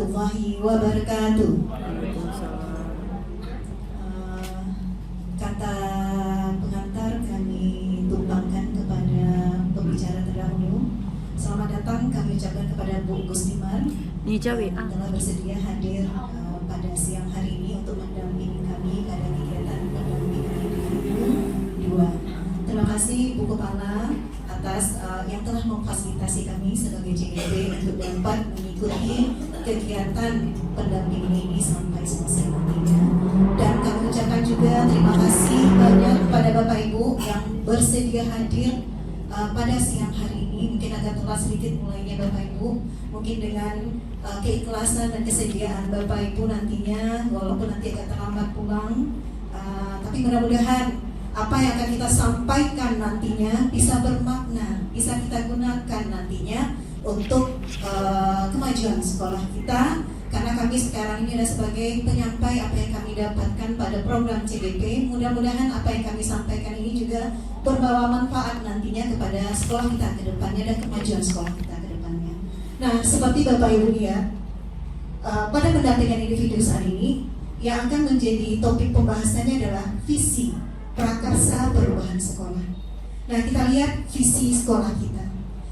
warahmatullahi wabarakatuh. Kata pengantar kami tumpangkan kepada pembicara terdahulu. Selamat datang kami ucapkan kepada Bu Gustimar yang telah bersedia hadir pada siang hari ini untuk mendampingi kami pada kegiatan pendampingan individu 2. Terima kasih Bu Kepala atas yang telah memfasilitasi kami sebagai CGP untuk dapat mengikuti kegiatan pendampingan ini sampai selesai nantinya. Dan kami ucapkan juga terima kasih banyak kepada Bapak Ibu yang bersedia hadir pada siang hari ini. Mungkin agak telat sedikit mulainya Bapak Ibu, mungkin dengan keikhlasan dan kesediaan Bapak Ibu nantinya, walaupun nanti agak terlambat pulang, tapi mudah-mudahan apa yang akan kita sampaikan nantinya bisa bermakna, bisa kita gunakan nantinya untuk kemajuan sekolah kita. Karena kami sekarang ini adalah sebagai penyampai apa yang kami dapatkan pada program CBP. Mudah-mudahan apa yang kami sampaikan ini juga berbawa manfaat nantinya kepada sekolah kita ke depannya dan kemajuan sekolah kita ke depannya. Nah, seperti Bapak Ibu lihat, pada pendampingan individu saat ini yang akan menjadi topik pembahasannya adalah visi prakarsa perubahan sekolah. Nah, kita lihat visi sekolah kita.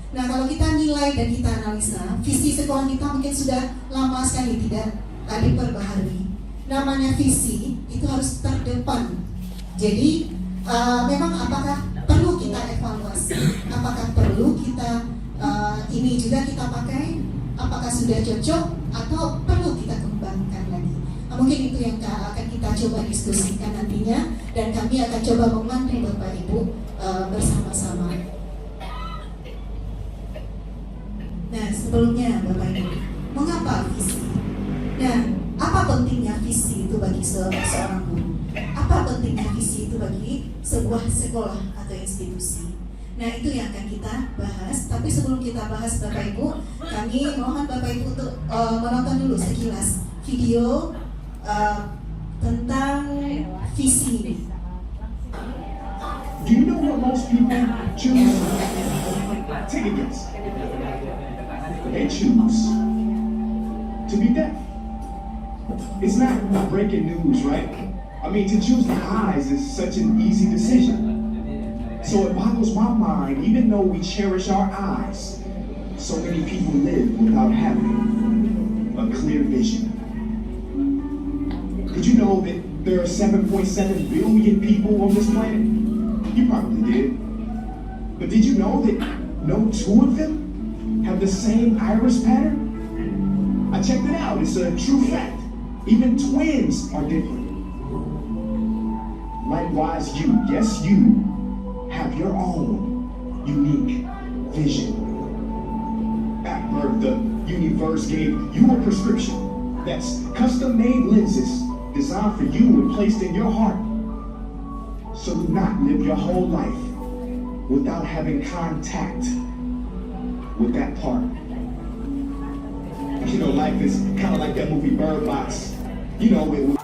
Nah, kalau kita nilai dan kita analisa, visi sekolah kita mungkin sudah lama sekali tidak diperbaharui. Namanya visi itu harus terdepan. Jadi, memang apakah perlu kita evaluasi? Apakah perlu kita ini juga kita pakai? Apakah sudah cocok atau perlu kita kembangkan lagi? Mungkin itu yang akan kita coba diskusikan nantinya, dan kami akan coba memandu Bapak Ibu bersama-sama. Nah, sebelumnya Bapak Ibu, mengapa visi? Nah, apa pentingnya visi itu bagi seorang guru? Apa pentingnya visi itu bagi sebuah sekolah atau institusi? Nah, itu yang akan kita bahas. Tapi sebelum kita bahas Bapak Ibu, kami mohon Bapak Ibu untuk menonton dulu sekilas video tentang visi ini. Do you know what most people choose? Take a guess. They choose to be deaf. It's not breaking news, right? I mean, to choose the eyes is such an easy decision. So it boggles my mind, even though we cherish our eyes, so many people live without having a clear vision. Did you know that there are 7.7 billion people on this planet? You probably did. But did you know that no two of them have the same iris pattern? I checked it out. It's a true fact. Even twins are different. Likewise, you, yes, you, have your own unique vision. At birth, the universe gave you a prescription that's custom-made lenses designed for you and placed in your heart. So do not live your whole life without having contact with that part. You know, life is kind of like that movie Bird Box. You know,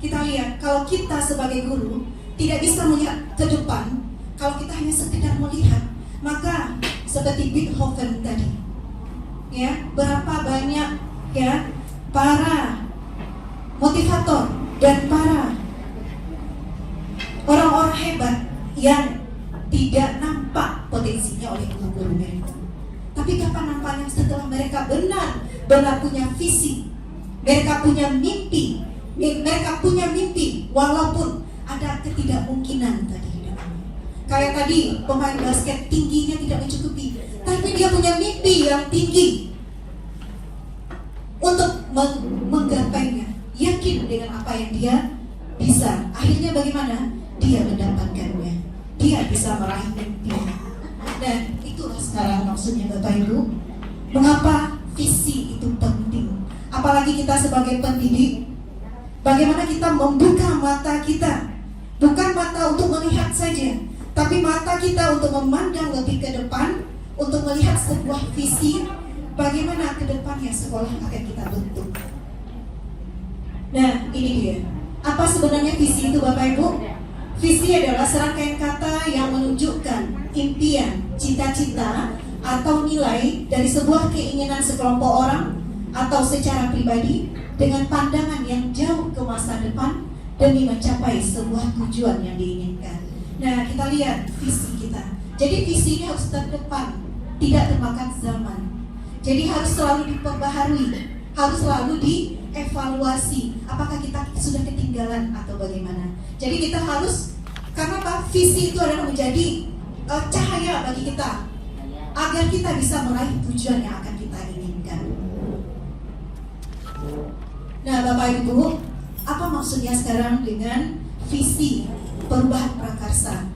kita lihat kalau kita sebagai guru tidak bisa melihat ke depan, kalau kita hanya sekedar melihat, maka seperti Beethoven tadi, ya, berapa banyak ya para motivator dan para orang-orang hebat yang tidak nampak potensinya oleh guru-guru mereka. Tapi kapan nampaknya? Setelah mereka benar-benar punya visi, mereka punya mimpi, walaupun ada ketidakmungkinan tadi di dalamnya. Kayak tadi pemain basket tingginya tidak mencukupi, tapi dia punya mimpi yang tinggi untuk menggapainya. Yakin dengan apa yang dia bisa. Akhirnya bagaimana? Dia mendapatkannya. Dia bisa meraih mimpinya. Dan itulah sekarang maksudnya Bapak Ibu, mengapa visi itu penting. Apalagi kita sebagai pendidik, bagaimana kita membuka mata kita. Bukan mata untuk melihat saja, tapi mata kita untuk memandang lebih ke depan, untuk melihat sebuah visi, bagaimana ke depannya sekolah akan kita bentuk. Nah, ini dia. Apa sebenarnya visi itu Bapak Ibu? Visi adalah serangkaian kata yang menunjukkan impian, cita-cita, atau nilai dari sebuah keinginan sekelompok orang atau secara pribadi dengan pandangan yang jauh ke masa depan demi mencapai sebuah tujuan yang diinginkan. Nah, kita lihat visi kita. Jadi visi ini harus terdepan, tidak termakan zaman. Jadi harus selalu diperbaharui, harus selalu dievaluasi. Apakah kita sudah ketinggalan atau bagaimana? Jadi kita harus, karena apa? Visi itu adalah menjadi cahaya bagi kita, agar kita bisa meraih tujuan yang akan kita inginkan. Nah, Bapak Ibu, apa maksudnya sekarang dengan visi perubahan prakarsa?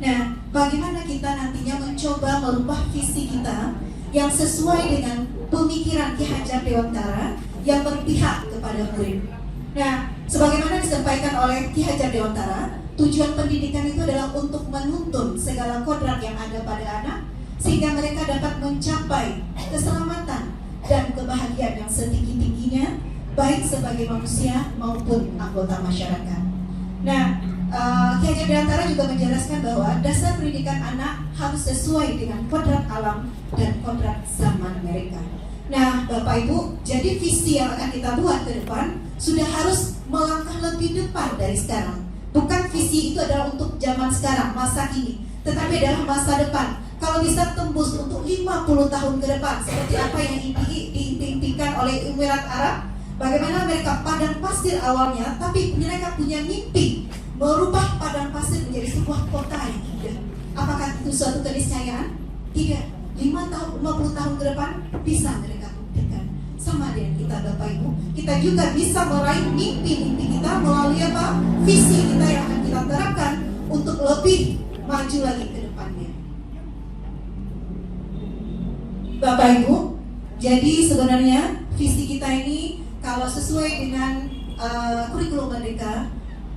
Nah, bagaimana kita nantinya mencoba merubah visi kita yang sesuai dengan pemikiran Ki Hajar Dewantara yang berpihak kepada murid. Nah, sebagaimana disampaikan oleh Ki Hajar Dewantara, tujuan pendidikan itu adalah untuk menuntun segala kodrat yang ada pada anak sehingga mereka dapat mencapai keselamatan dan kebahagiaan yang setinggi-tingginya, baik sebagai manusia maupun anggota masyarakat. Nah, Ki Hajar Dewantara juga menjelaskan bahwa dasar pendidikan anak harus sesuai dengan kodrat alam dan kodrat zaman mereka. Nah, Bapak Ibu, jadi visi yang akan kita buat ke depan sudah harus melangkah lebih depan dari sekarang. Bukan visi itu adalah untuk zaman sekarang, masa kini, tetapi adalah masa depan. Kalau bisa tembus untuk 50 tahun ke depan, seperti apa yang diimpikan oleh Emirat Arab, bagaimana mereka padang pasir awalnya, tapi mereka punya mimpi merubah padang pasir menjadi sebuah kota yang indah. Apakah itu suatu keniscayaan? Tidak. 50 tahun ke depan bisa mereka buktikan. Sama dengan kita Bapak Ibu, kita juga bisa meraih mimpi-mimpi kita melalui apa? Visi kita yang akan kita terapkan untuk lebih maju lagi ke depannya. Bapak Ibu, jadi sebenarnya visi kita ini kalau sesuai dengan kurikulum Merdeka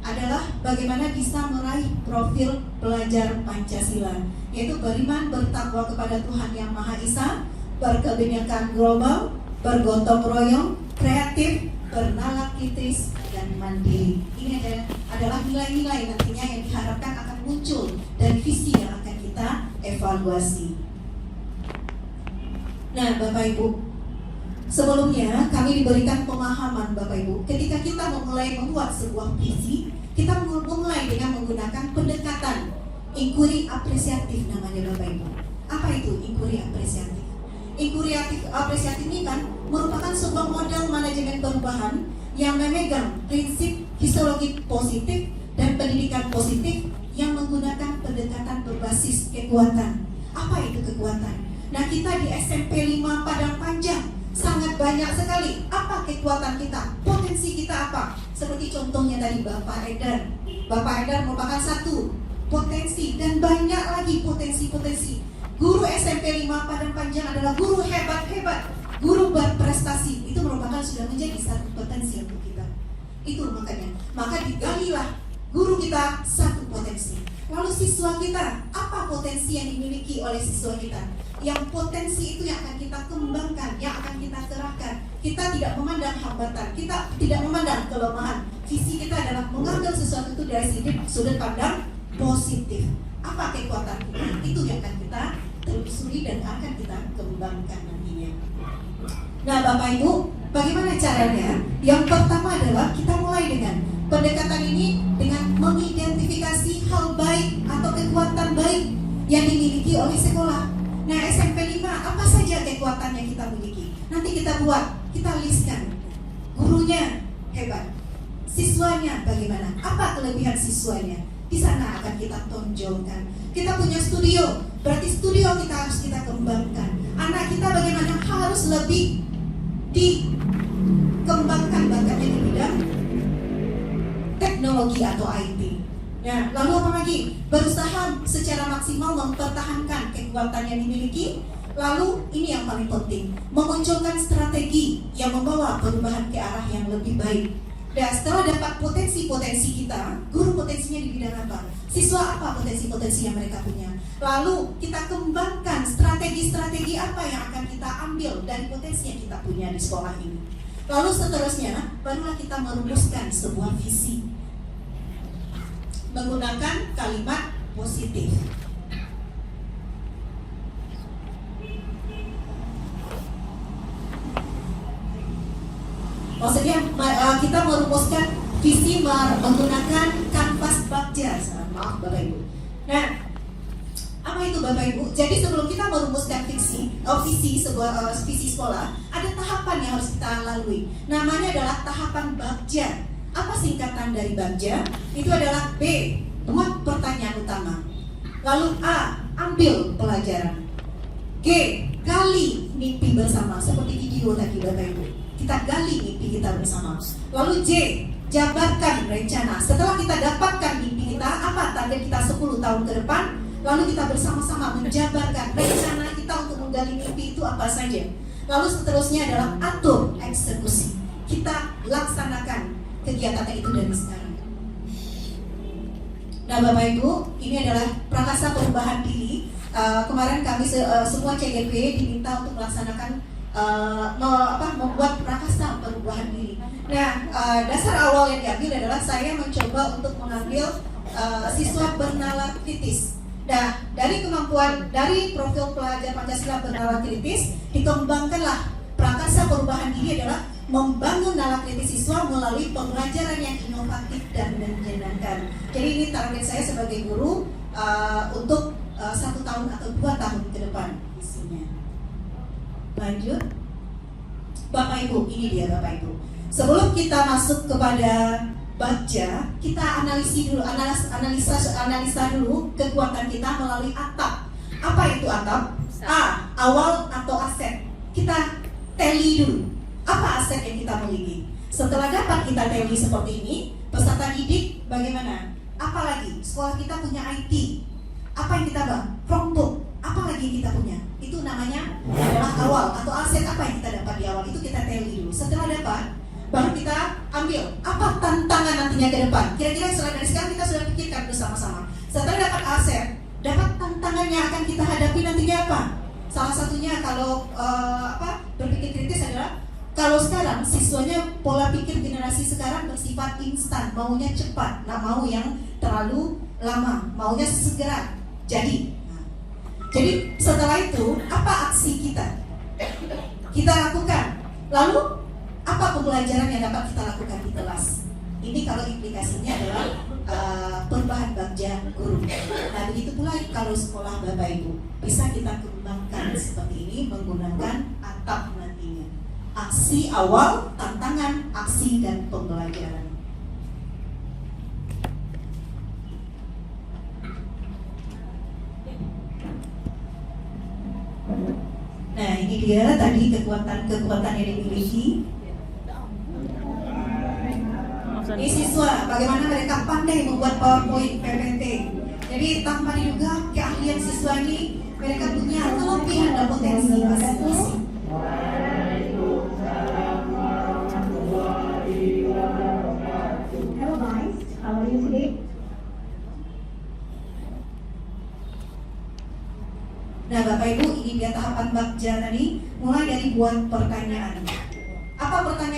adalah bagaimana bisa meraih profil pelajar Pancasila, yaitu beriman, bertakwa kepada Tuhan Yang Maha Esa, berkebinekaan global, bergotong royong, kreatif, bernalar kritis, dan mandiri. Ini adalah nilai-nilai nantinya yang diharapkan akan muncul dari visi yang akan kita evaluasi. Nah, Bapak Ibu, sebelumnya kami diberikan pemahaman Bapak Ibu, ketika kita memulai membuat sebuah visi, kita memulai dengan menggunakan pendekatan inquiry apresiatif namanya Bapak Ibu. Apa itu inquiry apresiatif? Inquiry apresiatif ini kan merupakan sebuah model manajemen perubahan yang memegang prinsip fisiologi positif dan pendidikan positif yang menggunakan pendekatan berbasis kekuatan. Apa itu kekuatan? Nah, kita di SMP 5 Padang Panjang sangat banyak sekali. Apa kekuatan kita? Potensi kita apa? Seperti contohnya tadi Bapak Edar. Bapak Edar merupakan satu potensi dan banyak lagi potensi-potensi. Guru SMP 5 Padang Panjang adalah guru hebat-hebat, guru berprestasi. Itu merupakan sudah menjadi satu potensi untuk kita. Itu makanya, maka digalilah guru kita satu potensi. Lalu siswa kita, apa potensi yang dimiliki oleh siswa kita? Yang potensi itu yang akan kita kembangkan, yang akan kita kerahkan. kita tidak memandang hambatan, kita tidak memandang kelemahan. Visi kita adalah mengambil sesuatu itu dari sudut pandang positif. Apa kekuatan kita? Itu yang akan kita telusuri dan akan kita kembangkan nantinya. Nah Bapak Ibu, bagaimana caranya? Yang pertama adalah kita mulai dengan pendekatan ini dengan mengidentifikasi hal baik atau kekuatan baik yang dimiliki oleh sekolah. Nah SMP 5 apa saja kekuatan yang kita miliki? Nanti kita buat, kita listkan. Gurunya hebat, siswanya bagaimana? Apa kelebihan siswanya? Di sana akan kita tonjolkan. Kita punya studio, berarti studio kita harus kita kembangkan. Anak kita bagaimana? Harus lebih dikembangkan bakatnya di bidang teknologi atau IT. Ya, lalu apa lagi? Berusaha secara maksimal mempertahankan kekuatan yang dimiliki. Lalu ini yang paling penting, memunculkan strategi yang membawa perubahan ke arah yang lebih baik. Dan setelah dapat potensi-potensi kita, guru potensinya di bidang apa? Siswa apa potensi-potensi yang mereka punya? Lalu kita kembangkan strategi-strategi apa yang akan kita ambil dari potensi yang kita punya di sekolah ini. Lalu seterusnya, barulah kita merumuskan sebuah visi menggunakan kalimat positif. Maksudnya kita merumuskan visi menggunakan kanvas bagja. Maaf Bapak Ibu. Nah, apa itu Bapak Ibu? Jadi sebelum kita merumuskan visi sebuah visi sekolah, ada tahapan yang harus kita lalui. Namanya adalah tahapan bagja. Apa singkatan dari bagja? Itu adalah B, buat pertanyaan utama. Lalu A, ambil pelajaran. G, gali mimpi bersama. Seperti video tadi Bapak Ibu, kita gali mimpi kita bersama. Lalu J, jabarkan rencana. Setelah kita dapatkan mimpi kita, apa target kita 10 tahun ke depan, lalu kita bersama-sama menjabarkan rencana kita untuk menggali mimpi itu apa saja. Lalu seterusnya adalah atur eksekusi. Kita laksanakan kegiatan itu dari sekarang. Nah Bapak Ibu, ini adalah Prakasa Perubahan Diri. Kemarin kami semua CGP diminta untuk melaksanakan membuat prakasa perubahan diri. Nah, dasar awal yang diambil adalah saya mencoba untuk mengambil siswa bernalar kritis. Nah, dari kemampuan dari profil pelajar Pancasila bernalar kritis, dikembangkanlah prakasa perubahan diri adalah membangun nalar kritis siswa melalui pembelajaran yang inovatif dan menyenangkan. Jadi ini target saya sebagai guru untuk 1 tahun atau 2 tahun ke depan isinya. Lanjut, Bapak Ibu, ini dia Bapak Ibu. Sebelum kita masuk kepada baca, kita analisa dulu kekuatan kita melalui atap. Apa itu atap? A, awal atau aset. Kita tally dulu. Apa aset yang kita miliki? Setelah dapat kita tally seperti ini, peserta didik bagaimana? Apalagi sekolah kita punya IT. Apa yang kita bang? Chromebook. Apa lagi yang kita punya? Itu namanya adalah awal atau aset. Apa yang kita dapat di awal itu kita tally dulu. Setelah dapat, baru kita ambil apa tantangan nantinya ke depan. Kira-kira selain dari sekarang kita sudah pikirkan bersama-sama. Setelah dapat aset, dapat tantangan yang akan kita hadapi nantinya apa? Salah satunya kalau berpikir kritis adalah kalau sekarang siswanya pola pikir generasi sekarang bersifat instan, maunya cepat, nggak mau yang terlalu lama, maunya segera. Jadi setelah itu apa aksi kita lakukan? Lalu apa pembelajaran yang dapat kita lakukan di kelas? Ini kalau implikasinya adalah perubahan bagja guru. Nah begitu pula kalau sekolah Bapak Ibu bisa kita kembangkan seperti ini menggunakan atap nantinya. Aksi awal, tantangan, aksi dan pembelajaran. Nah ini dia tadi kekuatan yang dimiliki. Ini siswa, bagaimana mereka pandai membuat PowerPoint PPT. Jadi tanpa diduga keahlian siswa ini, mereka punya kelebihan dan potensi masing-masing. Hello guys, how are you today? Nah Bapak Ibu, ini dia tahapan bagja tadi, mulai dari buat pertanyaan.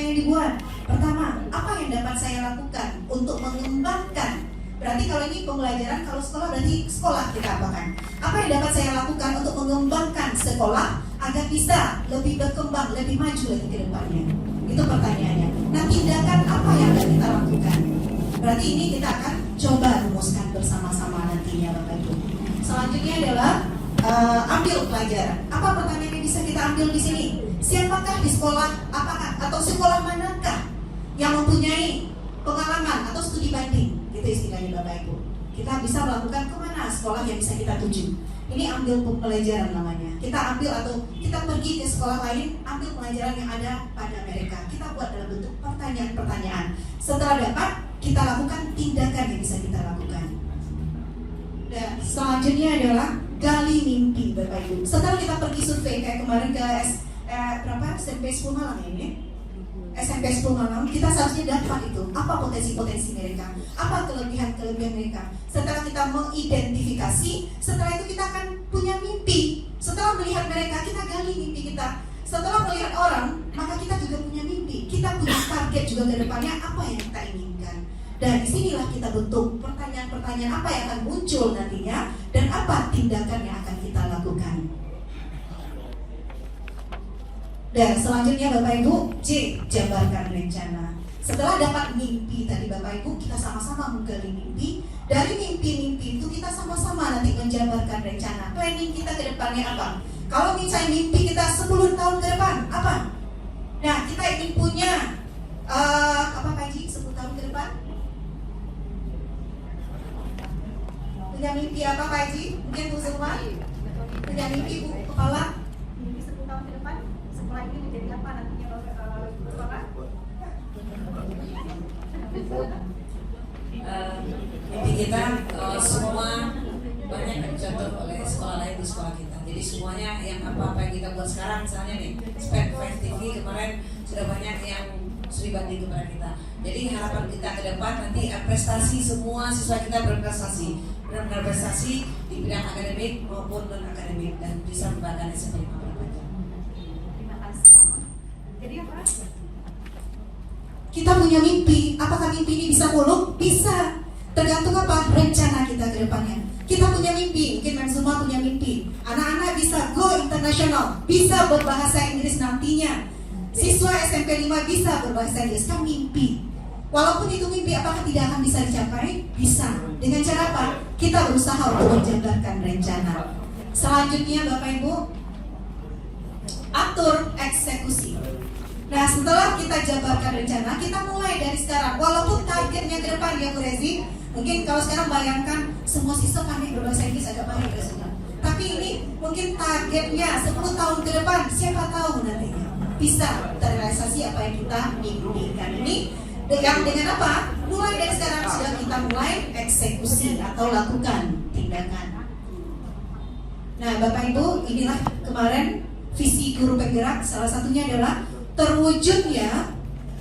yang dibuat. Pertama, apa yang dapat saya lakukan untuk mengembangkan? Berarti kalau ini pembelajaran, kalau sekolah berarti sekolah kita apakan? Apa yang dapat saya lakukan untuk mengembangkan sekolah agar bisa lebih berkembang, lebih maju lagi ke depannya? Itu pertanyaannya. Nah, tindakan apa yang akan kita lakukan? Berarti ini kita akan coba rumuskan bersama-sama nantinya Bapak Ibu. Selanjutnya adalah ambil pelajaran. Apa pertanyaan yang bisa kita ambil di sini? Siapakah di sekolah, apakah atau sekolah manakah yang mempunyai pengalaman atau studi banding? Itu istilahnya Bapak Ibu. Kita bisa melakukan kemana sekolah yang bisa kita tuju. Ini ambil pelajaran namanya. Kita ambil atau kita pergi ke sekolah lain, ambil pelajaran yang ada pada mereka. Kita buat dalam bentuk pertanyaan-pertanyaan. Setelah dapat, kita lakukan tindakan yang bisa kita lakukan. Dan selanjutnya adalah gali mimpi Bapak Ibu. Setelah kita pergi survei kayak kemarin ke SMP 10 Malang ini, SMP 10 Malang, kita seharusnya dapat itu apa potensi-potensi mereka, apa kelebihan-kelebihan mereka. Setelah kita mengidentifikasi, setelah itu kita akan punya mimpi. Setelah melihat mereka, kita gali mimpi kita. Setelah melihat orang, maka kita juga punya mimpi. Kita punya target juga ke depannya, apa yang kita inginkan. Dan disinilah kita bentuk pertanyaan-pertanyaan apa yang akan muncul nantinya dan apa tindakan yang akan kita lakukan. Dan selanjutnya Bapak Ibu, C, jabarkan rencana. Setelah dapat mimpi tadi Bapak Ibu, kita sama-sama menggali mimpi. Dari mimpi-mimpi itu kita sama-sama nanti menjabarkan rencana. Planning kita ke depannya apa? Kalau misalnya mimpi kita 10 tahun ke depan, apa? Nah, kita ingin punya apa Pak Haji 10 tahun ke depan? Punya mimpi apa Pak Haji? Mungkin Bu Zulma? Punya mimpi Bu Kepala? Mimpi 10 tahun ke depan? Setelah ini menjadi apa nantinya Bapak? Mimpi kita semua banyak dicontoh oleh sekolah lain di sekolah kita. Jadi semuanya yang apa-apa yang kita buat sekarang, misalnya nih Spek 5 TV kemarin sudah banyak yang studi banding kepada kita. Jadi harapan kita ke depan nanti prestasi semua siswa kita berprestasi, benar-benar prestasi di bidang akademik maupun non akademik dan bisa membanggakan SMP 5 Pelajar. Terima kasih. Jadi apa? Kita punya mimpi. Apakah mimpi ini bisa muluk? Bisa. Tergantung apa? Rencana kita ke depannya. Kita punya mimpi, mungkin memang semua punya mimpi. Anak-anak bisa go internasional, bisa berbahasa Inggris nantinya. Siswa SMP 5 bisa berbahasa Inggris, kan mimpi. Walaupun itu mimpi, apakah tidak akan bisa dicapai? Bisa. Dengan cara apa? Kita berusaha untuk menjabarkan rencana. Selanjutnya Bapak Ibu, atur eksekusi. Nah, setelah kita jabarkan rencana, kita mulai dari sekarang. Walaupun targetnya ke depan ya Bu Rezi, mungkin kalau sekarang bayangkan semua siswa pandai berbahasa Inggris agak baik rasanya. Tapi ini mungkin targetnya 10 tahun ke depan, siapa tahu nantinya bisa terrealisasi apa yang kita mimpikan. Ini dengan apa? Mulai dari sekarang sudah kita mulai eksekusi atau lakukan tindakan. Nah, Bapak Ibu, inilah kemarin visi guru penggerak, salah satunya adalah terwujudnya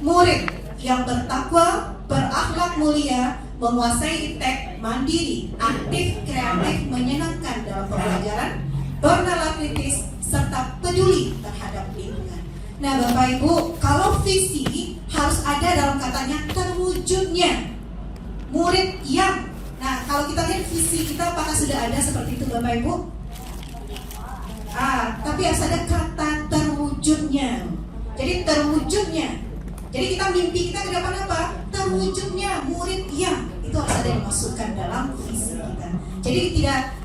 murid yang bertakwa, berakhlak mulia, menguasai iptek, mandiri, aktif, kreatif, menyenangkan dalam pembelajaran, bernalar kritis, serta peduli terhadap lingkungan. Nah Bapak Ibu, kalau visi harus ada dalam katanya terwujudnya murid yang. Nah kalau kita lihat visi kita apakah sudah ada seperti itu Bapak Ibu? Tapi harus ada kata terwujudnya. Jadi terwujudnya. Jadi kita mimpi kita ke depan apa? Terwujudnya murid yang. Itu harus ada dimasukkan dalam visi kita. Jadi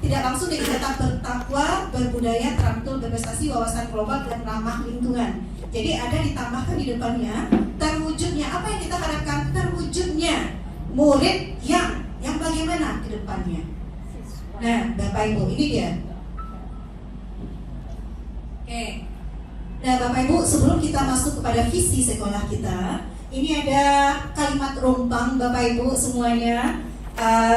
tidak langsung dengan kata bertakwa, berbudaya, terampil, berprestasi, wawasan global dan ramah lingkungan. Jadi ada ditambahkan di depannya terwujudnya. Apa yang kita harapkan? Terwujudnya murid yang bagaimana ke depannya. Nah, Bapak Ibu, ini dia. Oke. Nah Bapak Ibu, sebelum kita masuk kepada visi sekolah kita, ini ada kalimat rumpang Bapak Ibu semuanya.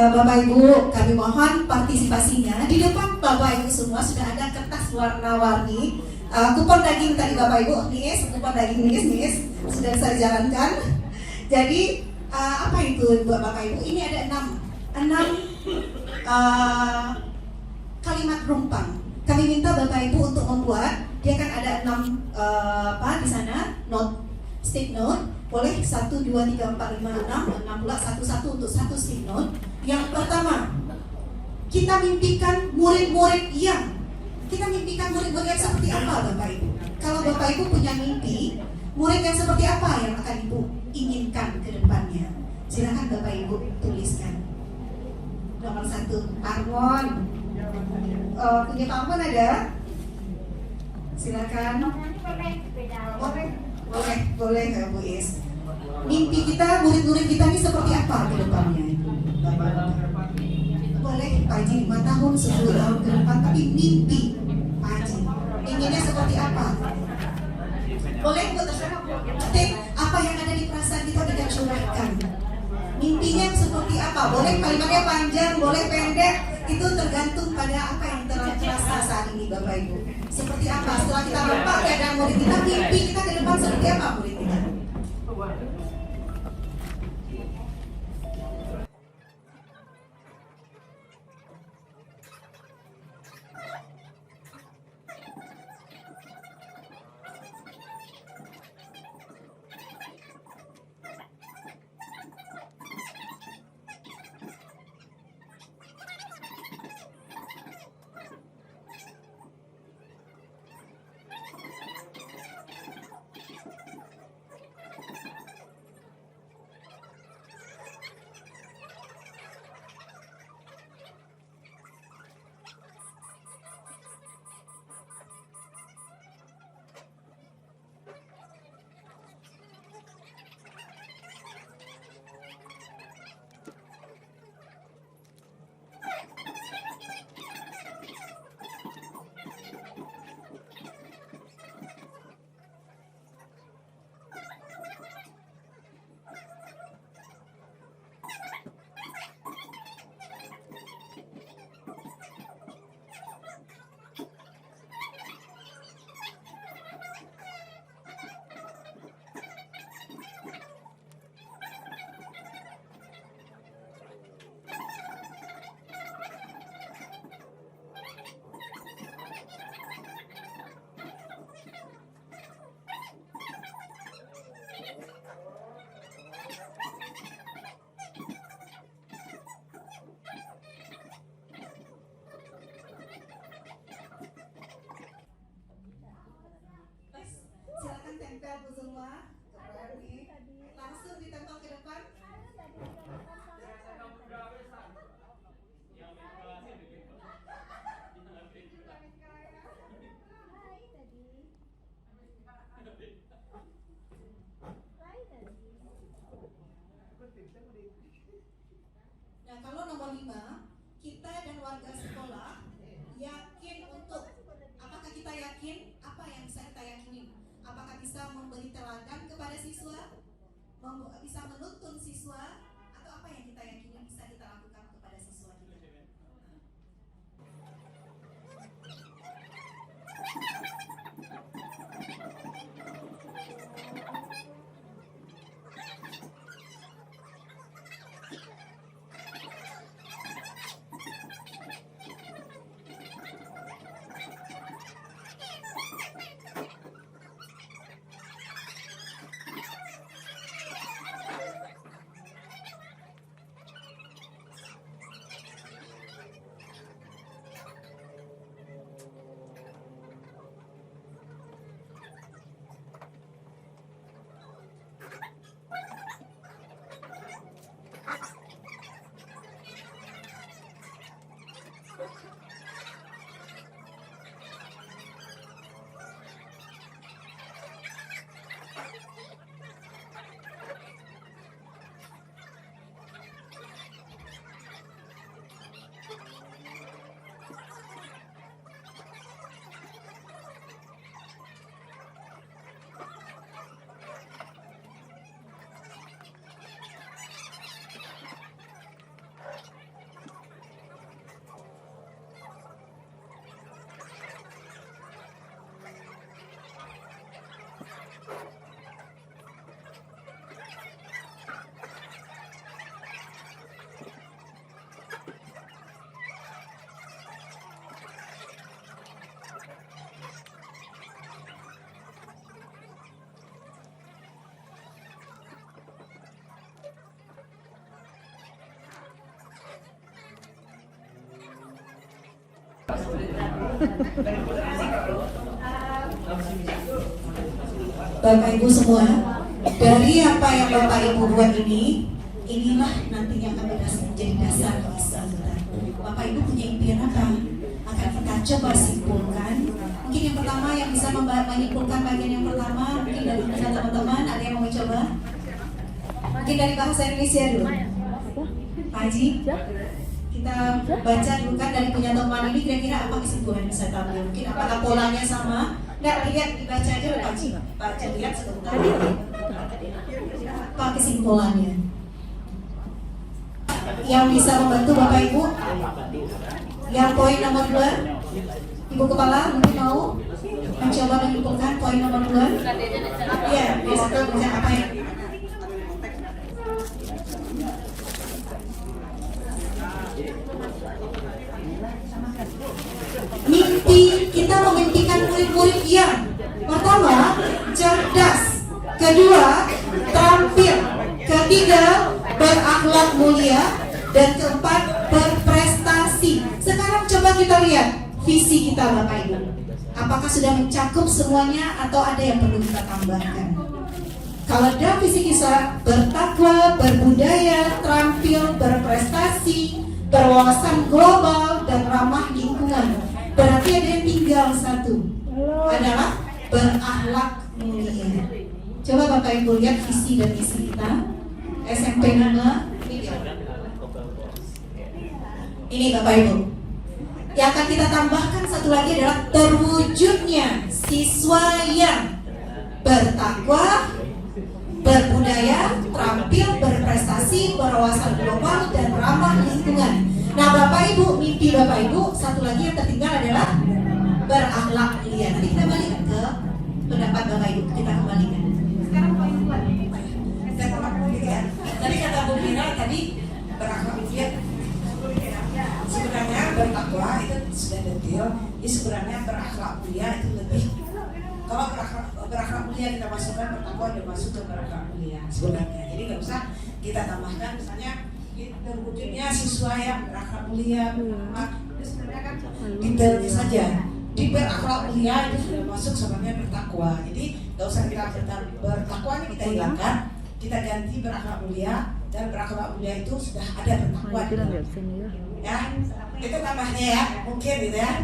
Bapak Ibu, kami mohon partisipasinya. Di depan Bapak Ibu semua sudah ada kertas warna-warni. Kupon daging tadi Bapak Ibu, kupon daging nis sudah saya jalankan. Jadi apa itu buat Bapak Ibu? Ini ada 6 kalimat rumpang. Kami minta Bapak Ibu untuk membuat. Dia kan ada 6 di sana note stick note. Boleh 1, 2, 3, 4, 5, 6 pula satu-satu untuk satu stick note. Yang pertama, kita mimpikan murid-murid yang seperti apa Bapak Ibu? Kalau Bapak Ibu punya mimpi, murid yang seperti apa yang akan Ibu inginkan ke depannya? Silakan Bapak Ibu tuliskan. Nomor 1, Armon. Punya Armon ada? Silakan. Boleh ya Bu Is. Mimpi kita, murid-murid kita ini seperti apa ke depannya? Boleh Pak Haji 5 tahun, 10 tahun ke depan, tapi mimpi Pak Haji inginnya seperti apa? Boleh Bu, terserah Bu. Ketik apa yang ada di perasaan kita tidak curahkan. Mimpinya seperti apa? Boleh kalimatnya panjang, boleh pendek. Itu tergantung pada apa yang terasa saat ini Bapak Ibu. Seperti apa? Setelah kita nampak keadaan murid kita, mimpi kita ke depan seperti apa murid kita? Silakan tempel Bu semua. Langsung ditempel ke depan. Nah, kalau nomor 5, kita dan warga sekolah yakin untuk, apakah kita yakin apa yang bisa kita yakini? Apakah bisa memberi teladan kepada siswa, bisa menuntun siswa, atau apa yang kita yakini bisa kita lakukan kepada siswa kita? Bapak Ibu semua, dari apa yang Bapak Ibu buat ini, inilah nantinya akan menjadi dasar kisah kita. Bapak Ibu punya impian apa? Akan kita coba simpulkan. Mungkin yang pertama yang bisa menyimpulkan bagian yang pertama, mungkin dari kita teman-teman, ada yang mau coba? Mungkin dari bahasa Indonesia dulu. Pak Haji, kita baca dulu kan dari punya teman ini, kira-kira apa kesimpulan yang bisa tampil? Mungkin apakah polanya sama? Nggak, lihat, dibaca aja Pak Haji. Baca, lihat sebentar. Apa kesimpulannya? Yang bisa membantu Bapak Ibu? Yang poin nomor 2, Ibu Kepala mungkin mau mencoba menyimpulkan poin nomor 2? Iya, biasa bisa apa ya? Mimpi, kita memimpikan murid-murid yang pertama, cerdas, kedua, tampil, ketiga, berakhlak mulia, dan keempat, berprestasi. Sekarang coba kita lihat visi kita Bapak Ibu. Apakah sudah mencakup semuanya atau ada yang perlu kita tambahkan? Kalau dalam visi kita bertakwa, berbudaya, terampil, berprestasi, berwawasan global, dan ramah lingkungan, berarti ada yang tinggal satu, adalah berakhlak mulia. Coba Bapak Ibu lihat visi dan misi kita SMP 5 ini Bapak Ibu. Yang akan kita tambahkan satu lagi adalah terwujudnya siswa yang bertakwa, berbudaya, terampil, berprestasi, berwawasan global, dan ramah lingkungan. Nah Bapak Ibu, mimpi Bapak Ibu, satu lagi yang tertinggal adalah berakhlak mulia. Nanti kita balik ke pendapat Bapak Ibu, kita kembalikan. Sekarang poin 2. Kita kembali ya. Tadi kata Bu Mira tadi berakhlak mulia. Sebenarnya bertakwa itu sudah detail. Ini sebenarnya berakhlak mulia itu lebih. Kalau berakhlak mulia kita masukkan, bertakwa udah masuk ke berakhlak mulia sebenarnya. Jadi nggak usah kita tambahkan misalnya terwujudnya siswa yang berakhlak mulia, itu sebenarnya kan detailnya saja. Di berakhlak mulia itu sudah masuk sebenarnya bertakwa. Jadi nggak usah kita bertakwa ini kita hilangkan, kita ganti berakhlak mulia, dan berakhlak mulia itu sudah ada bertakwa. Ya, itu tambahnya ya, mungkin gitu ya.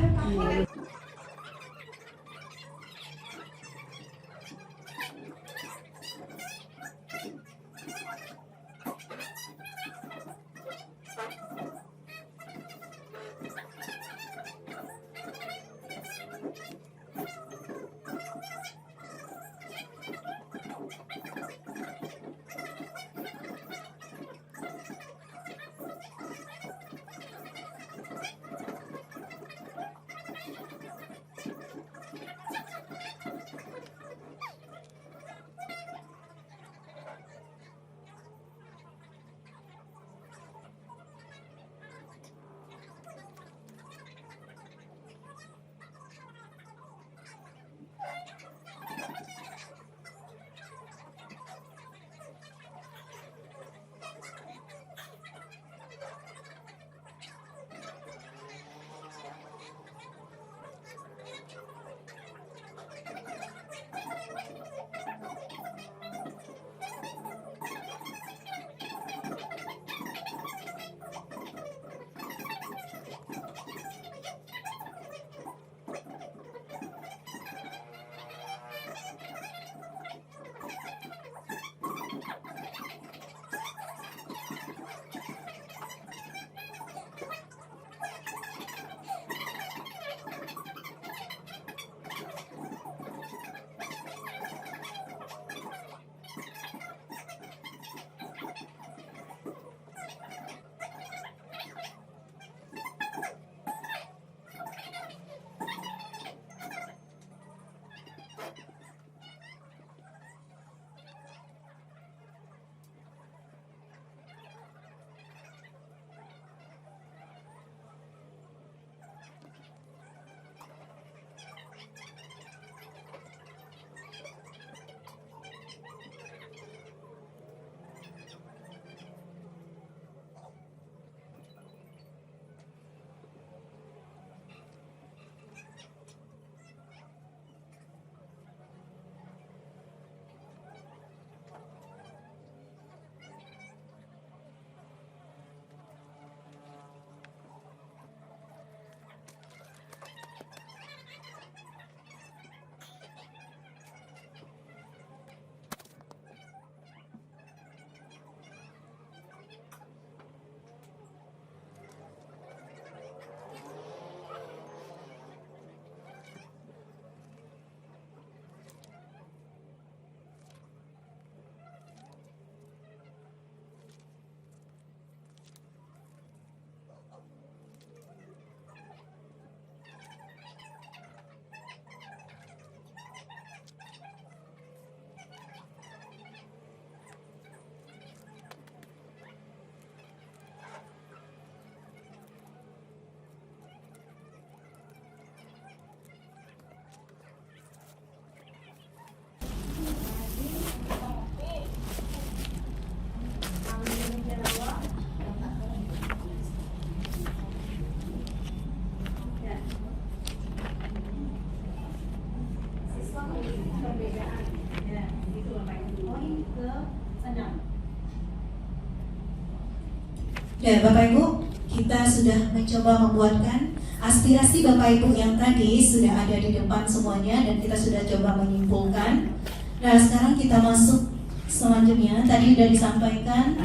Ya, Bapak Ibu, kita sudah mencoba membuatkan aspirasi Bapak Ibu yang tadi sudah ada di depan semuanya dan kita sudah coba menyimpulkan. Nah, sekarang kita masuk selanjutnya. Tadi sudah disampaikan.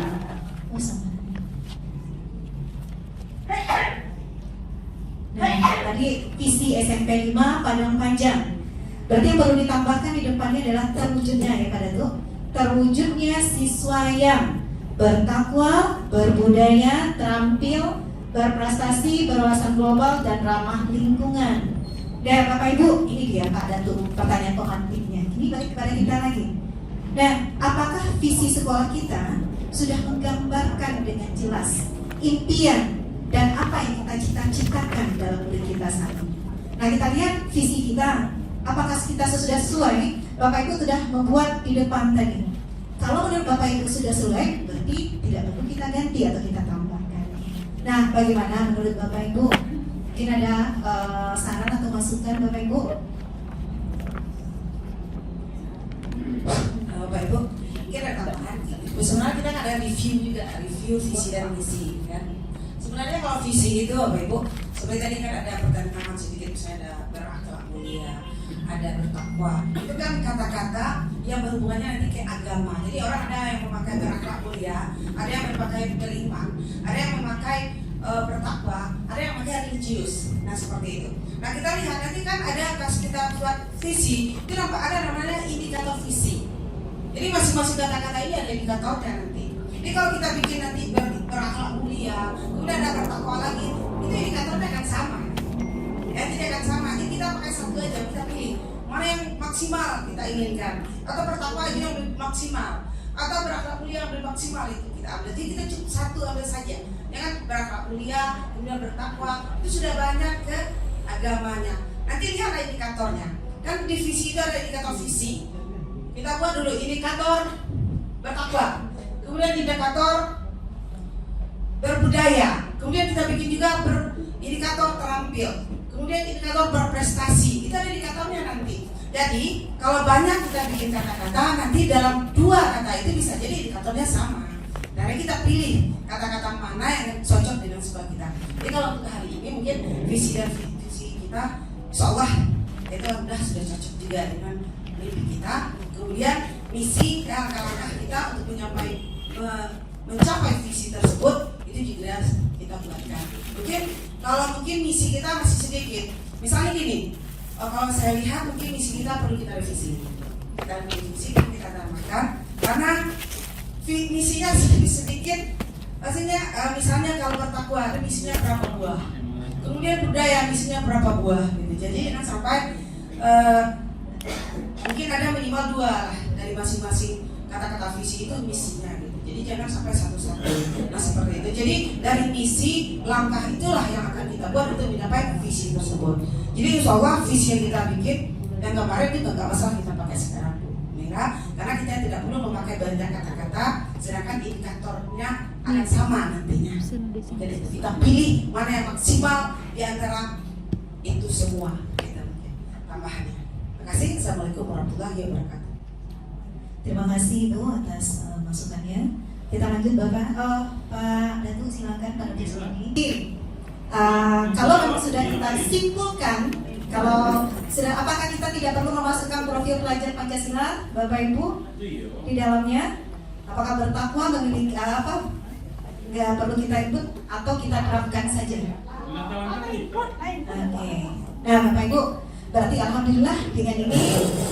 Oh, sama. Nah, tadi visi SMP 5 Padang Panjang. Berarti yang perlu ditambahkan di depannya adalah terwujudnya ya Kak Datuk. Terwujudnya siswa yang bertakwa, berbudaya, terampil, berprestasi, berwawasan global, dan ramah lingkungan. Dan Bapak Ibu, ini dia Pak Datuk pertanyaan pengantinnya. Ini balik kepada kita lagi. Nah, apakah visi sekolah kita sudah menggambarkan dengan jelas impian dan apa yang kita cita-citakan dalam diri kita saat ini? Nah, kita lihat visi kita, apakah kita sudah sesuai? Bapak Ibu sudah membuat di depan tadi. Kalau menurut Bapak Ibu sudah sesuai, berarti tidak perlu kita ganti atau kita tambahkan. Nah, bagaimana menurut Bapak Ibu? Mungkin ada saran atau masukan Bapak Ibu? Bapak Ibu, mungkin ada tambahan. Sebenarnya kita ada review juga, review visi dan misi kan. Sebenarnya kalau visi itu Bapak Ibu, seperti tadi kan ada pertentangan sedikit, misalnya ada berakhlak mulia, ada bertakwa. Itu kan kata-kata yang berhubungannya nanti kayak agama. Jadi orang ada yang memakai berakhlak mulia, ada yang memakai beriman, ada yang memakai bertakwa, ada yang memakai religius. Nah seperti itu. Nah kita lihat nanti kan ada pas kita buat visi, itu nampak ada namanya indikator visi. Jadi masing-masing kata-kata ini ada indikatornya nanti. Jadi kalau kita bikin nanti berakhlak mulia, kemudian ada bertakwa lagi, itu indikatornya akan sama. Ya tidak akan sama. Jadi kita pakai satu aja, kita pilih mana yang maksimal kita inginkan, atau bertakwa aja yang lebih maksimal, atau berakhlak mulia yang lebih maksimal itu kita ambil. Jadi kita cukup satu ambil saja. Jangan berakhlak mulia, kemudian bertakwa, itu sudah banyak ke agamanya. Nanti lihat ada indikatornya. Kan di visi itu ada indikator visi. Kita buat dulu indikator bertakwa, kemudian indikator berbudaya, kemudian kita bikin juga indikator terampil, kemudian indikator berprestasi. Itu ada indikatornya nanti. Jadi kalau banyak kita bikin kata-kata, nanti dalam dua kata itu bisa jadi indikatornya sama. Karena kita pilih kata-kata mana yang cocok dengan sebuah kita. Jadi kalau untuk hari ini mungkin visi dan visi kita, insya Allah itu sudah cocok juga dengan mimpi kita. Kemudian misi langkah-langkah kita untuk mencapai visi tersebut itu juga kita buatkan. Mungkin kalau misi kita masih sedikit, misalnya gini, kalau saya lihat mungkin misi kita perlu kita revisi dan misi kita tambahkan karena misinya sedikit. Maksudnya misalnya kalau bertakwa misinya berapa buah, kemudian budaya misinya berapa buah gitu. Jadi jangan sampai mungkin ada minimal 2 dari masing-masing kata-kata visi itu misinya gitu. Jadi jangan sampai satu-satu. Nah seperti itu. Jadi dari misi langkah itulah yang akan kita buat untuk mencapai visi tersebut. Jadi insya Allah visi yang kita bikin dan kemarin itu nggak masalah kita pakai sekarang merah karena kita tidak perlu memakai banyak kata-kata, sedangkan indikatornya akan sama nantinya. Jadi kita pilih mana yang maksimal di antara itu semua. Kita tambahannya. Terima kasih. Assalamualaikum warahmatullahi wabarakatuh. Terima kasih Ibu atas masukannya. Kita lanjut Bapak. Pak Datuk silakan Pak Datuk Sulani. Kalau memang sudah kita simpulkan, kalau sudah, apakah kita tidak perlu memasukkan profil pelajar Pancasila Bapak Ibu di dalamnya? Apakah bertakwa memiliki apa? Nggak perlu kita input atau kita terapkan saja? Oke. Nah Bapak Ibu, berarti alhamdulillah dengan ini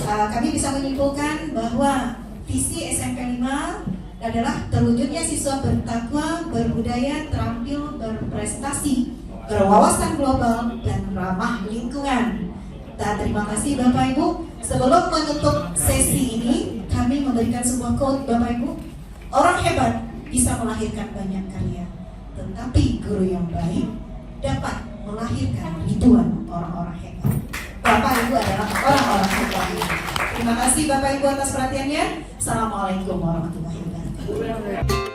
kami bisa menyimpulkan bahwa visi SMP 5 adalah terwujudnya siswa bertakwa, berbudaya, terampil, berprestasi, berwawasan global, dan ramah lingkungan. Terima kasih Bapak Ibu. Sebelum menutup sesi ini, kami memberikan sebuah quote Bapak Ibu. Orang hebat bisa melahirkan banyak karya, tetapi guru yang baik dapat melahirkan ribuan orang-orang hebat. Bapak Ibu adalah orang-orang hebat. Terima kasih Bapak Ibu atas perhatiannya. Assalamualaikum warahmatullahi wabarakatuh.